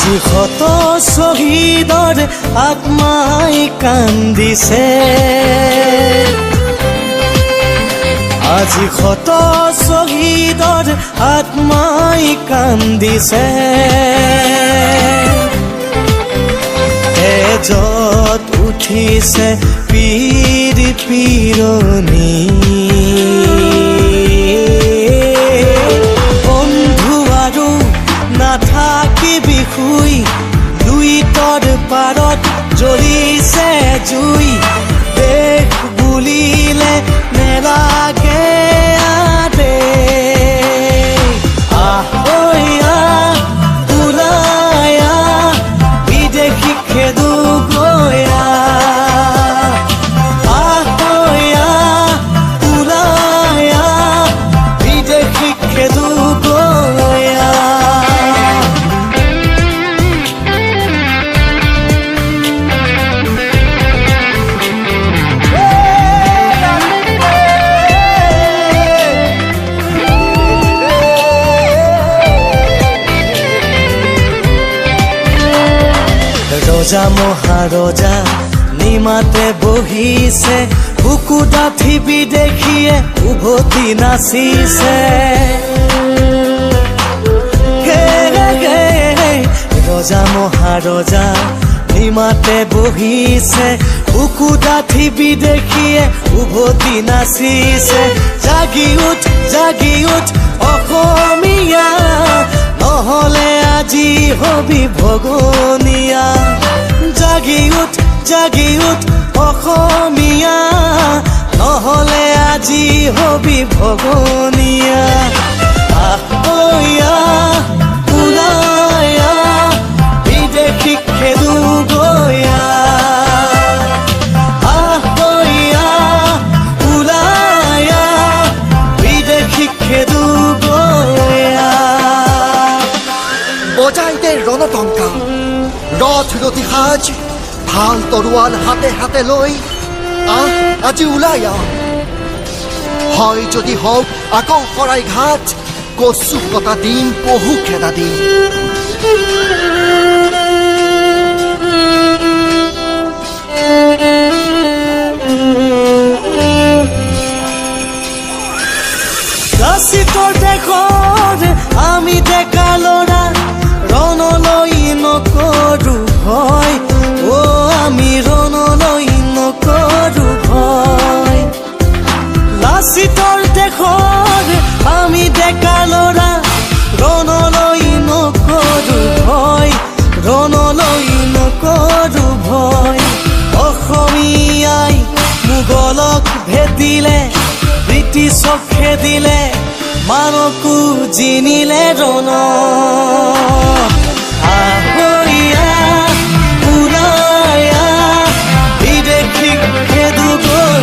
আজি কত শহীদৰ আত্মাই কান্দিছে আজি কত শহীদৰ আত্মাই কান্দিছে তেজত উঠিছে পীৰ পীৰণী বন্ধু আৰু নাথাকিবি শুই লুইতৰ পাৰত জ্বলিছে জুই দেশ বুলিলে নেলাগে আদে আহৈয়া ওলায়া বিদেশী খেদু গয়া আহৈয়া ওলায়া বিদেশী খেদু গয়া ৰজা মহাৰজা নিমাতে বহিছে বুকু ডাঠি বিদেশীয়ে উভতি নাচিছে ৰজা মহাৰজা নিমাতে বহিছে বুকু ডাঠি বিদেশীয়ে উভতি নাচিছে জাগি উঠ অসমীয়া নহলে আজি হবি ভগনীয়া জাগি উঠ অসমীয়া নহলে আজি হবি ভগনীয়া আহৈয়া ওলায়া বিদেশী খেদু গয়া আহৈয়া ওলায়া বিদেশী খেদু গয়া বজাই দে ৰণতংকা ৰথ ৰতি সাজ ভাল তৰোৱাল হাতে হাতে লৈ আজি ওলাই হয় যদি হওক আকৌ শৰাই ঘাট কচু কটা দিন পহু খেদা দিন লাচিতৰ দেশত আমি ডেকা ল'ৰা ৰণলৈ নকৰো ভয় আমি ৰণলৈ নকৰো ভয় লাচিতৰ দেশত আমি ডেকা ল'ৰা ৰণলৈ নকৰো ভয় ৰণলৈ নকৰো ভয় অসমীয়াই মোগলক ভেটিলে ব্ৰিটিছক খেদিলে মানকো জিনিলে ৰণ আহৈয়া ওলায়া বিদেশীক খেদু গয়া